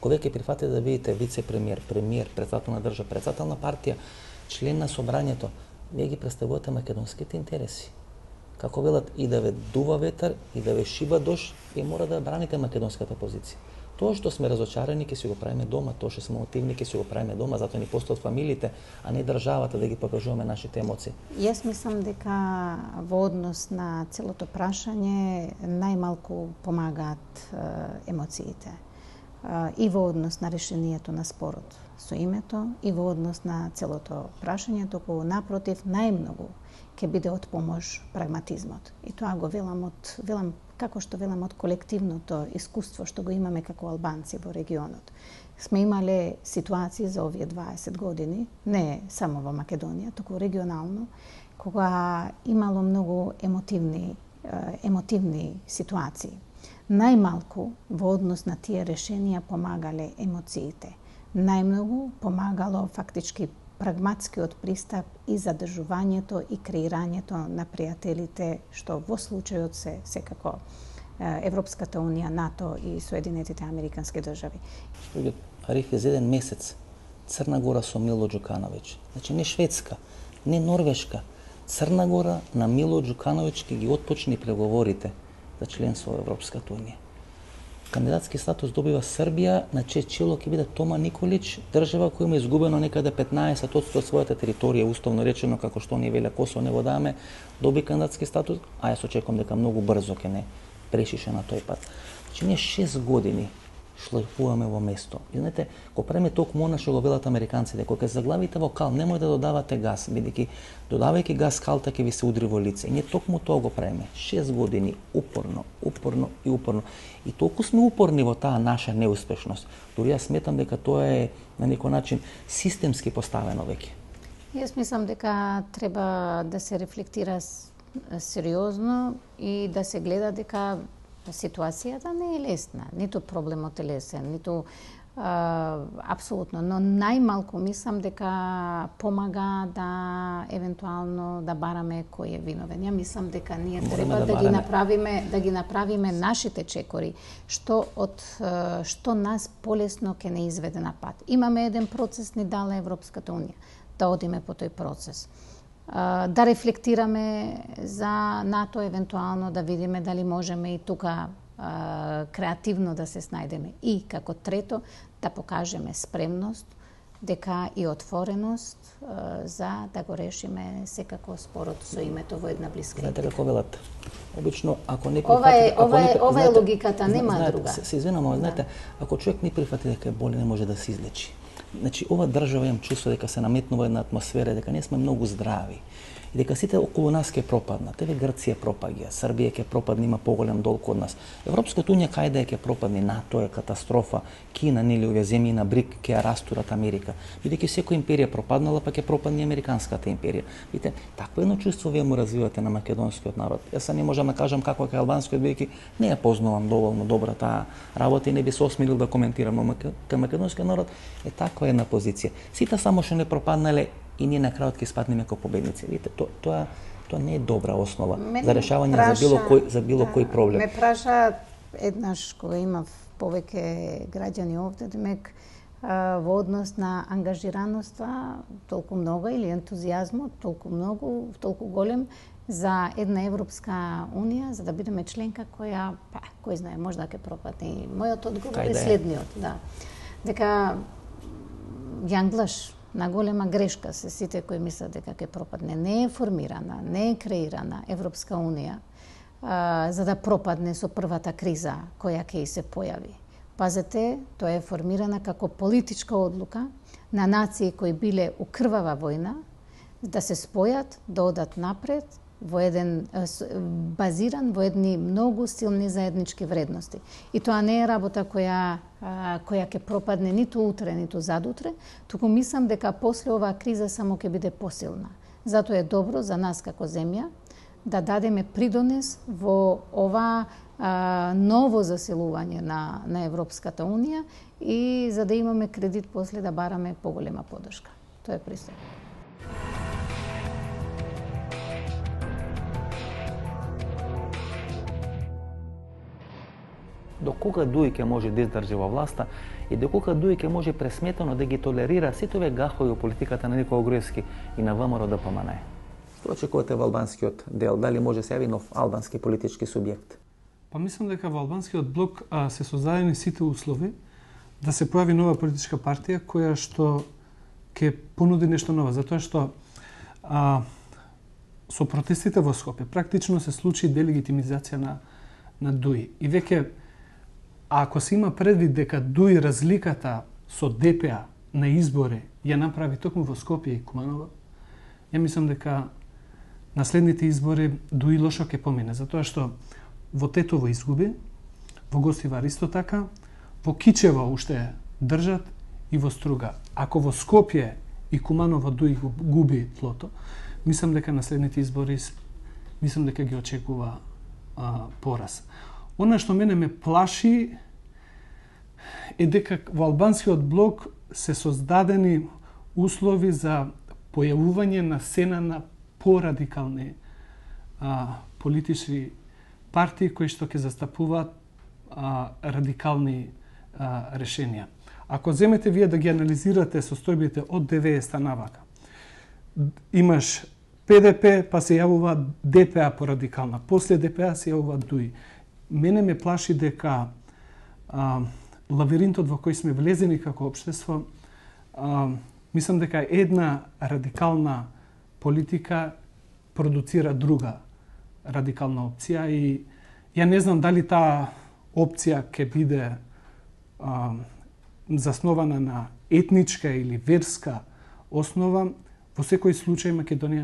Кога ќе прифатите да видите вице-премиер, премиер, председател на држава, председател на партија, член на собрањето, вие ги представувате македонските интереси. Како велат, и да ве дува ветар, и да ве шиба дожд, вие мора да браните македонската позиција. Тоа што сме разочарани ќе си го правиме дома, тоа што сме мотивни ќе си го правиме дома, затоа ни постојат фамилиите, а не државата да ги покажуваме нашите емоции. Јас мислам дека во однос на целото прашање најмалку помагаат емоциите. И во однос на решението на спорот со името, и во однос на целото прашање, току напротив најмногу ќе биде од помош прагматизмот. И тоа го велам како што велам од колективното искуство што го имаме како албанци во регионот. Сме имале ситуации за овие 20 години, не само во Македонија, туку регионално, кога имало многу емотивни ситуации. Најмалку во однос на тие решенија помагале емоциите. Најмногу помагало фактички прагматскиот пристап и задржувањето и креирањето на пријателите, што во случајот се секако Европската унија, НАТО и Соединетите Американски држави. Арифи, за еден месец Црна Гора со Мило Џукановиќ. Значи не Шведска, не Норвешка. Црна Гора на Мило Џукановиќ ќе ги отпочни преговорите за членство во Европската унија. Кандидатски статус добива Србија, на чие чело ќе биде Тома Николич, држава која има изгубено некаде 15% од својата територија, уставно речено, како што ние веле Косово не го даваме, доби кандидатски статус, а јас очекувам дека многу брзо ќе не прешише на тој пат. Значи ние 6 години шлајфуваме во место. И знаете, кога правиме токму она што го велат американците, кога заглавите во кал, немој да додавате газ, бидејќи додавајќи газ калта ќе ви се удри во лице. И ние токму тоа го правиме. 6 години упорно. И толку сме упорни во таа наша неуспешност. Дури јас сметам дека тоа е на некој начин системски поставено веќе. Јас мислам дека треба да се рефлектира сериозно и да се гледа дека ситуацијата не е лесна, ниту проблемот е лесен, ниту апсолутно, но најмалку мислам дека помага да евентуално да бараме кој е виновен. Ја мислам дека ние треба да ги направиме нашите чекори, што нас полесно ќе не изведе на пат. Имаме еден процес ни дала Европската унија, да одиме по тој процес. Да рефлектираме за НАТО, евентуално да видиме дали можеме и тука креативно да се снајдеме. И како трето, да покажеме спремност, дека и отвореност за да го решиме секако спорот со името во една блиска. Знаете како велат? Обично, ако не прифати... Ова е логиката, нема друга. Се извинувам, знаете, ако човек не прифати дека е болен, не може да се излечи. Значи, ова држава имам чувство дека се наметнува една атмосфера, дека не сме многу здрави. И дека сите околу нас ќе пропаднат. Еве Грција пропаѓа, Србија ќе пропадне, има поголем долг од нас. Европската унија кајде ќе пропадне, НАТО е катастрофа, Кина, нели овие земји на БРИК ќе ја растурат Америка. Бидејќи секоја империја пропаднала, па ќе пропадне американската империја. Видите, такво едно чувство вие му развивате на македонскиот народ. Јас не можам да кажам како е албанскиот, бидејќи не ја познавам доволно добра таа работа и не би се осмелил да коментирам, но кај македонскиот народ е таква една позиција. Сите само што не пропаднале и ние на крајот ќе спаднеме како победници. Видите, тоа не е добра основа за решавање за било кој проблем. Ме праша еднаш кога имав повеќе граѓани овде, демек во однос на ангажираноста толку много или ентузијазмот толку голем за една Европска унија, за да бидеме членка која, кој знае, можда ќе пропадне. И мојот одговор е следниот, да. Дека јанглаш на голема грешка се сите кои мислат дека ќе пропадне. Не е формирана, не е креирана Европска унија за да пропадне со првата криза која ќе се појави. Пазете, тоа е формирана како политичка одлука на нации кои биле у крвава војна да се спојат, да одат напред во еден базиран во едни многу силни заеднички вредности. И тоа не е работа која ќе пропадне ниту утре, ниту задутре, туку мислам дека после оваа криза само ќе биде посилна. Затоа е добро за нас како земја да дадеме придонес во ова ново засилување на Европската унија и за да имаме кредит после да бараме поголема поддршка. Тоа е пристап. до кога Дуи ќе може да издржи во власта и до кога Дуи ќе може пресметано да ги толерира сите овие гахови во политиката на Никола Груевски и на ВМРО ДПМН. Што очекувате во албанскиот дел? Дали може се јави нов албански политички субјект? Па мислам дека во албанскиот блок се создадени сите услови да се појави нова политичка партија која што ќе понуди нешто ново, затоа што со протестите во Скопје практично се случи делегитимизација на Дуи. И веќе, ако се има предвид дека Дуи разликата со ДПА на избори ја направи токму во Скопје и Куманово, ја мислам дека на следните избори Дуи лошо ќе помине, затоа што во Тетово изгуби, во Гостивар исто така, во Кичево уште држат и во Струга. Ако во Скопје и Куманово Дуи губи тлото, мислам дека на следните избори мислам дека ги очекува пораз. Она што мене ме плаши е дека во албанскиот блок се создадени услови за појавување на сцена на порадикални политички партии кои што ќе застапуваат радикални решенија. Ако земете вие да ги анализирате состојбите од 90-та навака, имаш ПДП, па се јавува ДПА порадикална, после ДПА се јавува Дуи. Мене ме плаши дека лавиринтот во кој сме влезени како општество, мислам дека една радикална политика продуцира друга радикална опција и ја не знам дали таа опција ќе биде заснована на етничка или верска основа. Во секој случај Македонија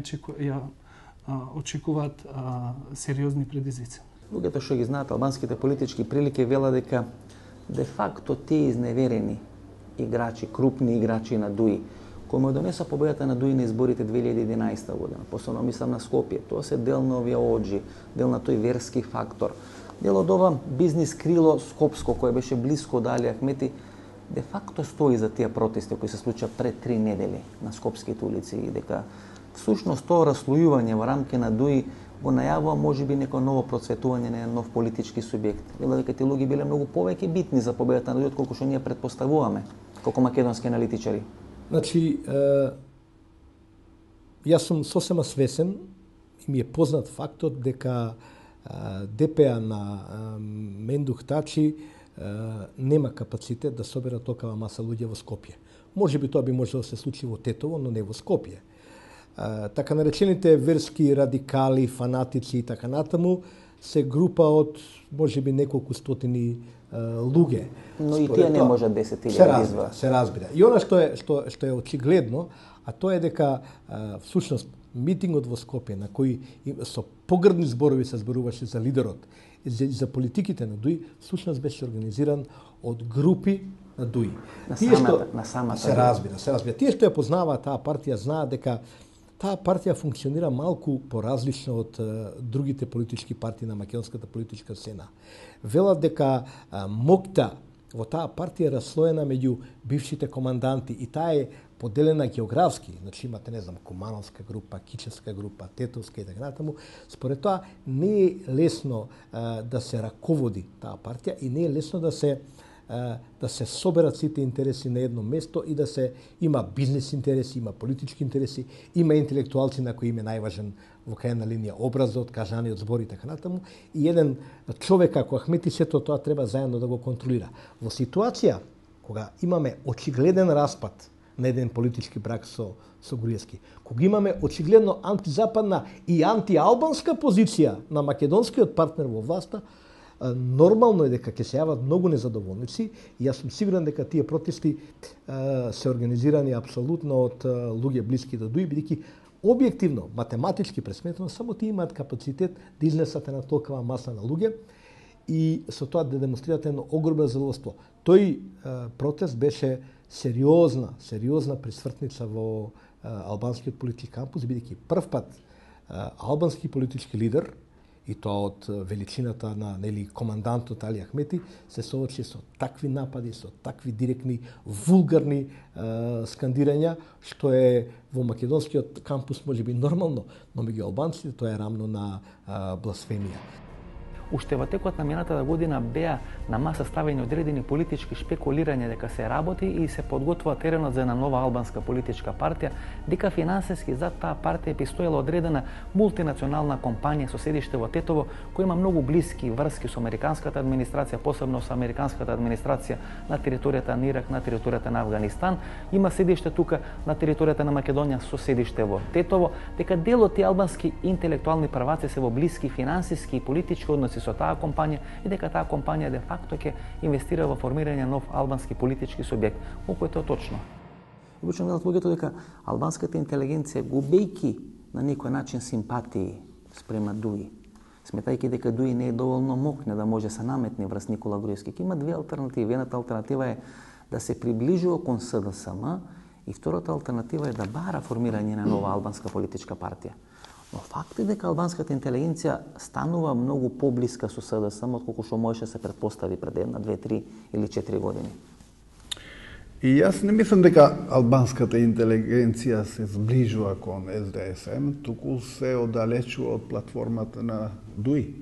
очекуваат сериозни предизвици. Луѓето што ги знаат албанските политички прилики велат дека де факто тие изневерени играчи, крупни играчи на Дуи, кои му донеса победата на Дуи на изборите 2011 година, посебно мислам на Скопје, тоа се дел на овие оџи, дел на тој верски фактор. Дел од ова бизнис крило скопско кое беше блиско од Али Ахмети, де факто стои за тие протести кои се случија пред 3 недели на скопските улици и дека всушност тоа раслојување во рамки на Дуи го најавува можеби некој ново процветување на нов политички субјект. Вела дека тие луѓе биле многу повеќе битни за победата на Дуи отколку што ние претпоставуваме како македонски аналитичари. Значи, јас сум сосема свесен и ми е познат фактот дека ДПА на Мендух Тачи нема капацитет да собера толкова маса луѓе во Скопје. Можеби тоа би можело да се случи во Тетово, но не во Скопје. Така наречените верски радикали, фанатици и така натаму се група од можеби неколку стотини луѓе. Но и тие не можат 10.000 да изваат. Се разбира. И она што е очигледно, а тоа е дека всушност митингот во Скопје на кој со погрдни зборови се зборуваше за лидерот и за политиките на Дуи, всушност беше организиран од групи на Дуи. На самата се разбира. Тие што ја познаваат таа партија знаат дека таа партија функционира малку поразлично од другите политички партии на македонската политичка сцена. Велат дека моќта во таа партија е раслоена меѓу бившите команданти и таа е поделена географски, значи имате, не знам, Кумановска група, Кичевска група, Тетовска и така натаму. Според тоа не е лесно да се раководи таа партија и не е лесно да се соберат сите интереси на едно место и да се има бизнес интереси, има политички интереси, има интелектуалци на кои им е најважен во крајна линија образот, кажаниот збори и така натаму. И еден човек како Ахмети сето тоа треба заедно да го контролира. Во ситуација кога имаме очигледен распад на еден политички брак со Груевски, кога имаме очигледно антизападна и антиалбанска позиција на македонскиот партнер во власта, нормално е дека ќе се јават многу незадоволници и јас сум сигурен дека тие протести се организирани апсолутно од луѓе блиски до Дуи, бидејќи објективно, математички пресметено, само тие имаат капацитет да изнесат една толкова маса на луѓе и со тоа да демонстрират едно огромно задоволство. Тој протест беше сериозна присвртница во албанскиот политички кампус, бидејќи прв пат албански политички лидер, и тоа од величината на командантот Али Ахмети, се соочи со такви напади, со такви директни, вулгарни скандирања, што е во македонскиот кампус можеби нормално, но меѓу албанците тоа е рамно на бласфемија. уште во текот на минатата година беа на маса ставени одредени политички шпекулирања дека се работи и се подготвува теренот за една нова албанска политичка партија, дека финансиски за таа партија постоела одредена мултинационална компанија со седиште во Тетово, која има многу блиски врски со американската администрација, посебно со американската администрација на територијата на Ирак, на територијата на Авганистан, има седиште тука на територијата на Македонија со седиште во Тетово, дека дел од тие албански интелектуални прваци се во блиски финансиски и политички односи со таа компанија и дека таа компанија де факто ќе инвестира во формирање нов албански политички субјект. Колку е тоа точно? Обично велат луѓето дека албанската интелигенција, губејќи на некој начин симпатии спрема Дуи, сметајќи дека Дуи не е доволно мокне да може се наметне врз Никола Груевски, има две алтернативи. Едната алтернатива е да се приближува кон СДСМ и втората алтернатива е да бара формирање на нова албанска политичка партија. Но факт е дека албанската интелигенција станува многу поблиска со СДСМ отколку што можеше се претпостави пред 1, 2, 3 или 4 години. И јас не мислам дека албанската интелигенција се зближува кон СДСМ, туку се оддалечува од платформата на Дуи.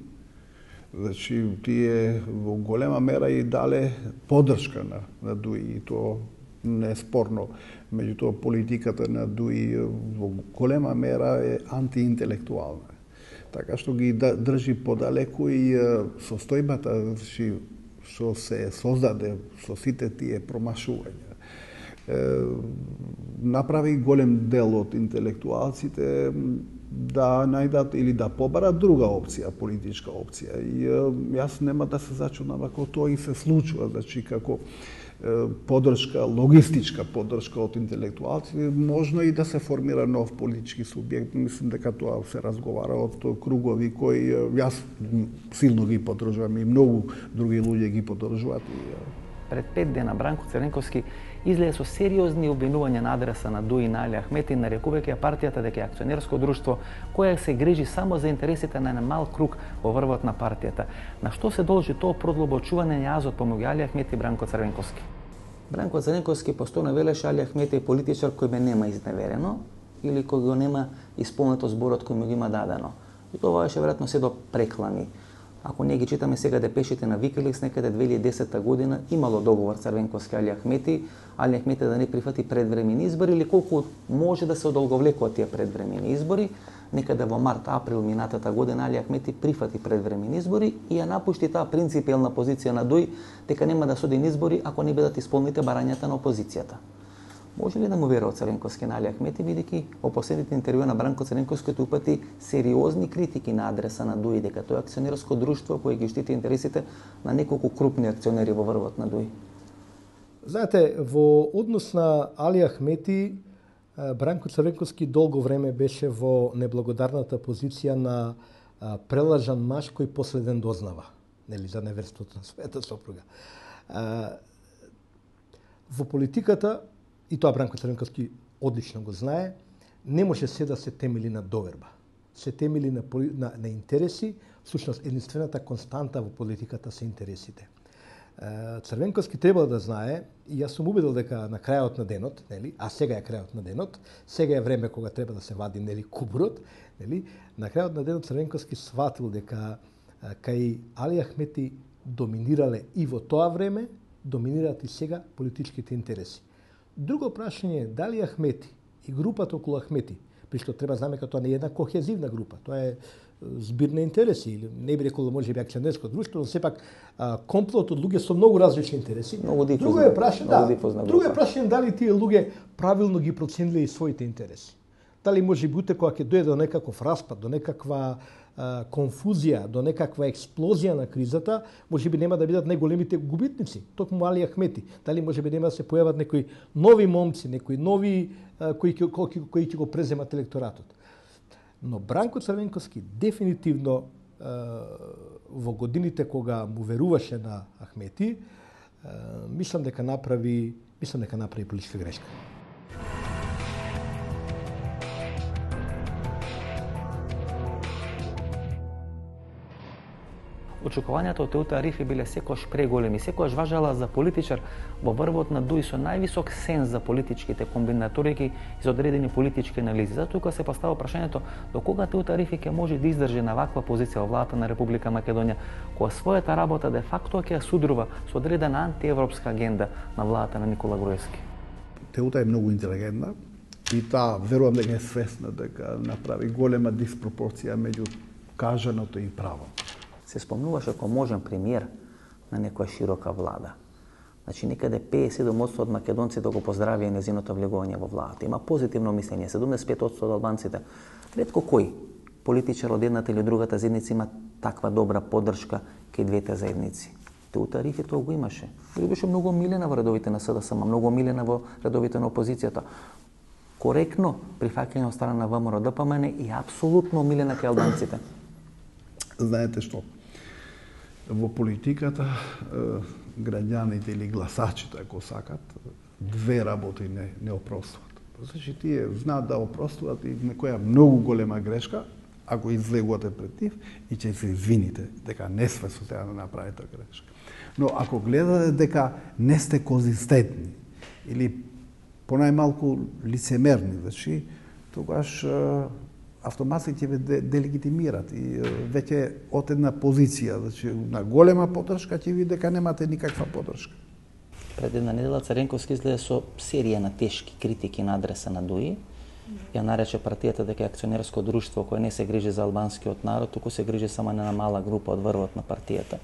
Значи, тие во голема мера и дале поддршка на Дуи, и тоа не е спорно. Меѓутоа, политиката на Дуи во голема мера е антиинтелектуална. Така што ги држи подалеку и состојбата што се создаде со сите тие промашувања. Направи голем дел од интелектуалците да најдат или да побарат друга опција, политичка опција. И јас нема да се зачудам ако тоа и се случува, значи како поддршка, логистичка поддршка од интелектуалците, можно и да се формира нов политички субјект. Мислам дека тоа се разговара од кругови кои јас силно ги поддржувам и многу други луѓе ги поддржуваат. Пред 5 дена Бранко Црвенковски излезе со сериозни обвинувања на адреса на Дуи и на Али Ахмети, нарекувајќи ја партијата дека е акционерско друштво која се грижи само за интересите на еден мал круг во врвот на партијата. На што се должи тоа продлабочување на јазот помеѓу Али Ахмети и Бранко Црвенковски? Бранко Црвенковски постојано велеше Али Ахмети е политичар кој ме нема изневерено или кој го нема исполнето зборот кој му го има дадено. И тоа беше веројатно се до преклами. Ако не ги читаме сега депешите на Викиликс, некаде 2010 година имало договор Црвенковски Али Ахмети да не прифати предвремени избори или колку може да се одолговлекуваат тие предвремени избори. Некаде во март-април минатата година Али Ахмети прифати предвремени избори и ја напушти таа принципиелна позиција на Дуи дека нема да се оди избори ако не бидат исполните барањата на опозицијата. Може ли да му верува Црвенковски на Али Ахмети, бидејќи во последните интервјуа на Бранко Црвенковски упати сериозни критики на адреса на Дуи, дека тоа е акционерско друштво кое ги штити интересите на неколку крупни акционери во врвот на Дуи? Знаете, во однос на Али Ахмети, Бранко Црвенковски долго време беше во неблагодарната позиција на прелажан маж кој последен дознава, нели, за неверството на својата сопруга. Во политиката, и тоа Бранко Црвенковски одлично го знае, не може се да се темели на доверба. Се темели на интереси, всушност единствената константа во политиката се интересите. Црвенковски треба да знае, и јас сум убедил дека на крајот на денот, нели, а сега е крајот на денот, сега е време кога треба да се вади, нели, кубурот, нели, на крајот на денот Црвенковски сватил дека кај Али Ахмети доминирале и во тоа време, доминираат и сега политичките интереси. Друго прашање е дали Ахмети и групата околу Ахмети, при што треба знаме дека тоа не е една кохезивна група, тоа е збир на интереси, или не би рекол може би акционерско друштво, но сепак комплот од луѓе со многу различни интереси. Друго е прашање дали тие луѓе правилно ги процениле и своите интереси. Дали може би утре кога ќе дојде до некаков распад, до некаква конфузија, до некаква експлозија на кризата, може би нема да бидат најголемите губитници, токму Али Ахмети. Дали може би нема да се појават некои нови момци, некои нови кои ќе го преземат електоратот. Но Бранко Црвенковски дефинитивно во годините кога му веруваше на Ахмети, мислам дека направи политичка грешка. очекувањата од Теута Арифи биле секојаш преголеми, секојаш важела за политичар во врвот на Дуј со највисок сенс за политичките комбинаторики и за одредени политички анализи. Затоа тука се поставува прашањето до кога Теута Арифи ќе може да издржи на ваква позиција во владата на Република Македонија, кога својата работа де факто ќе ја судрува со одредена антиевропска агенда на владата на Никола Груевски. Теута е многу интелигентна и таа верувам дека е свесна дека направи голема диспропорција меѓу кажаното и право. Се спомнуваше како можен премиер на некоја широка влада. Значи, некаде 57% од македонците го поздравија незиното влегување во владата. Има позитивно мислење, 75% од албанците. Ретко кој политичар од едната или другата заедница има таква добра поддршка кај двете заедници. Теута Арифи тоа го имаше. Дори беше многу милена во редовите на СДСМ, многу милена во редовите на опозицијата. Коректно прифаќање од страна на ВМРО ДПМН и апсолутно милена кај албанците. Знаете што? Во политиката граѓаните или гласачите, ако сакат, две работи не опростуват. Значи, тие знаат да опростуват и некоја многу голема грешка, ако излегувате пред нив и ќе се извините дека не сте со сега да направите грешка. Но ако гледате дека не сте конзистентни или понајмалку лицемерни, значи, тогаш автоматски ќе ве делегитимират и веќе од една позиција, значи на голема поддршка ќе видите дека немате никаква поддршка. Пред една недела Царенковски излезе со серија на тешки критики на адреса на Дуи. Ја нарече партијата дека е акционерско друштво кое не се грижи за албанскиот народ, туку се грижи само на мала група од врвот на партијата.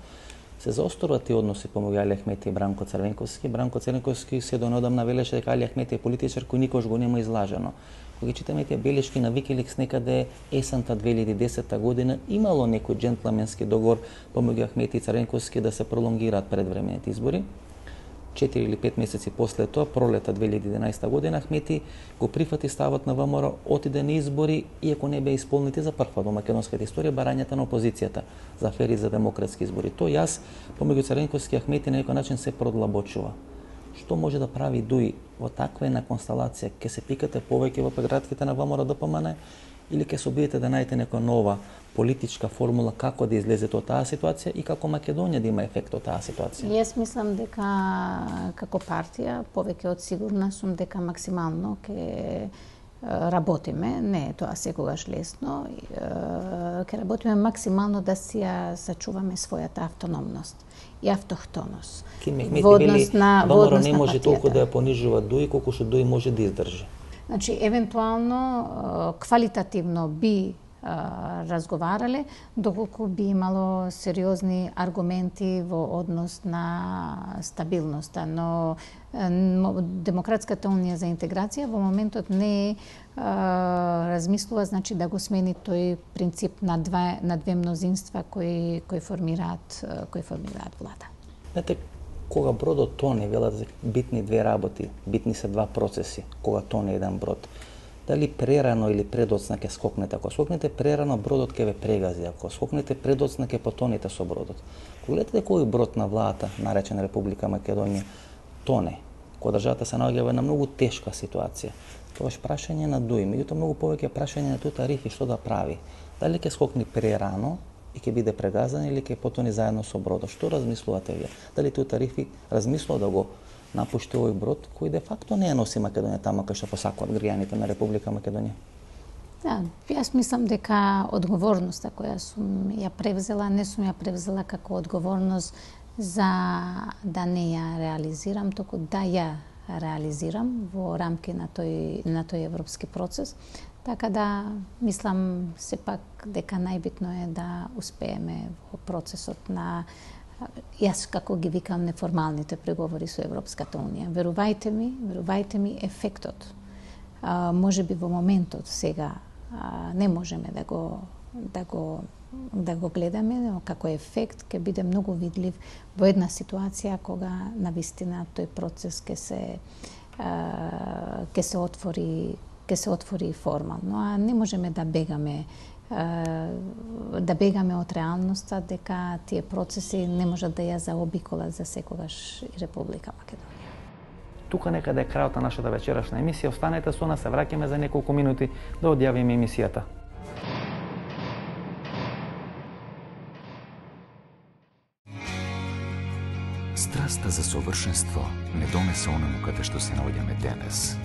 Се заоструваат тие односи помеѓу Али Ахмети и Бранко Црвенковски. Бранко Црвенковски се донеодамна велеше дека Али Ахмети е политичар кој никош го нема излажено. Кога читаме тие белешки на Викиликс некаде есента 2010 година, имало некој джентлменски договор помеѓу Ахмети и Црвенковски да се пролонгираат предвремените избори. 4 или 5 месеци после тоа, пролета 2011 година, Ахмети го прифати ставот на ВМРО, отиде на избори, иако не беа исполнети за прв пат во македонската историја барањата на опозицијата за афери за демократски избори. Тој јас, помеѓу Црвенковски и Ахмети, на некој начин се продлабочува. Што може да прави Дуј во таква една констелација? Ке се пикате повеќе во прегратките на ВМРО ДПМН или ке се обидете да најдете нека нова политичка формула како да излезете од таа ситуација и како Македонија да има ефект од таа ситуација? Јас мислам дека како партија повеќе од сигурна сум дека максимално ќе работиме, не е тоа секогаш лесно, ќе работиме максимално да си ја сачуваме својата автономност и автохтоност. Ким Мехмети вели, ВМРО не може толку да ја понижува Дуј, колку што Дуј може да издржи. Значи, евентуално, квалитативно би разговарале, доколку би имало сериозни аргументи во однос на стабилноста, но Демократската унија за интеграција во моментот не размислува, значи да го смени тој принцип на две мнозинства кои формираат влада. Знаете, кога бродот тоне, велат битни две работи, битни се два процеси, кога тоне еден брод. Дали прерано или предоцна ќе скокнете. Ако скокнете прерано, бродот ќе ве прегази. Ако скокнете предоцна, ќе потонете со бродот. Кога гледате кој брод на владата, наречен Република Македонија, тоне, кога државата се наоѓа во една многу тешка ситуација, тогаш прашање на Дуј, меѓутоа многу повеќе прашање на Теута Арифи што да прави. Дали ќе скокне прерано и ќе биде прегазан или ќе потони заедно со бродот. Што размислувате вие? Дали Теута Арифи размислува да го напушти овој брод кој де факто не ја носи Македонија таму кај што посакуваат граѓаните на Република Македонија? Да, јас мислам дека одговорноста која сум ја превзела, не сум ја превзела како одговорност за да не ја реализирам, току да ја реализирам во рамки на тој европски процес. Така да, мислам сепак дека најбитно е да успееме во процесот на, јас како ги викам, неформалните преговори со Европската унија. Верувајте ми, ефектот, може би во моментот сега не можеме да го гледаме, но како ефект ќе биде многу видлив во една ситуација кога навистина тој процес ќе се отвори формално, а не можеме да бегаме од реалноста дека тие процеси не можат да ја заобиколат за секогаш и Република Македонија. Тука некаде е крајот на нашата вечерашна емисија. Останете со нас, се враќаме за неколку минути да одјавиме емисијата. Страста за совршенство не донесе оному каде што се наоѓаме денес.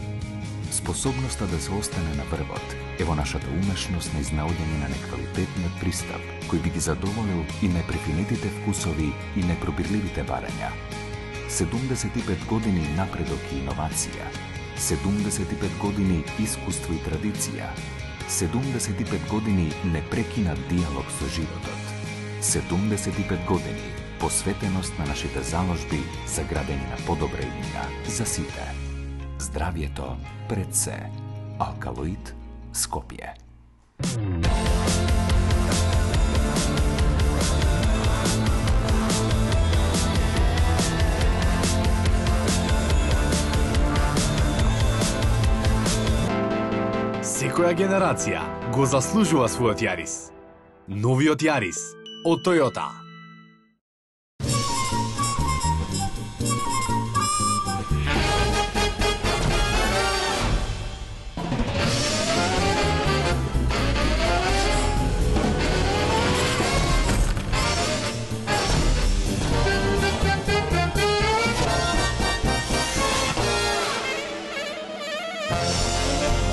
Способноста да се остане на врвот е во нашата умешност на изнаоѓање на неквалитетниот пристап, кој би ги задоволил и непрефинетите вкусови и непробирливите барања. 75 години напредок и иновација, 75 години искуство и традиција, 75 години непрекинат диалог со животот, 75 години посветеност на нашите заложби за градење на подобра иднина за сите. Здравието пред се. Алкалоид Скопје. Секоја генерација го заслужува својот Јарис. Новиот Јарис од Toyota.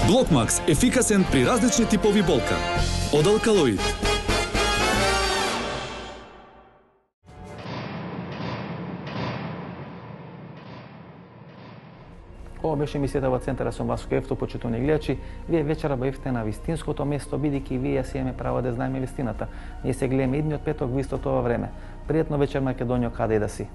Блокмакс ефикасен при различни типови болка. Од Алкалоид. Ова беше емисијата во Центарот со Васко Ефто, почитувани гледачи. Вие вечера бевте на вистинското место, бидејќи вие си имаме право да знаеме вистината. Ние се гледаме идниот петок во истото ова време. Пријатно вечер, Македонија, каде и да си.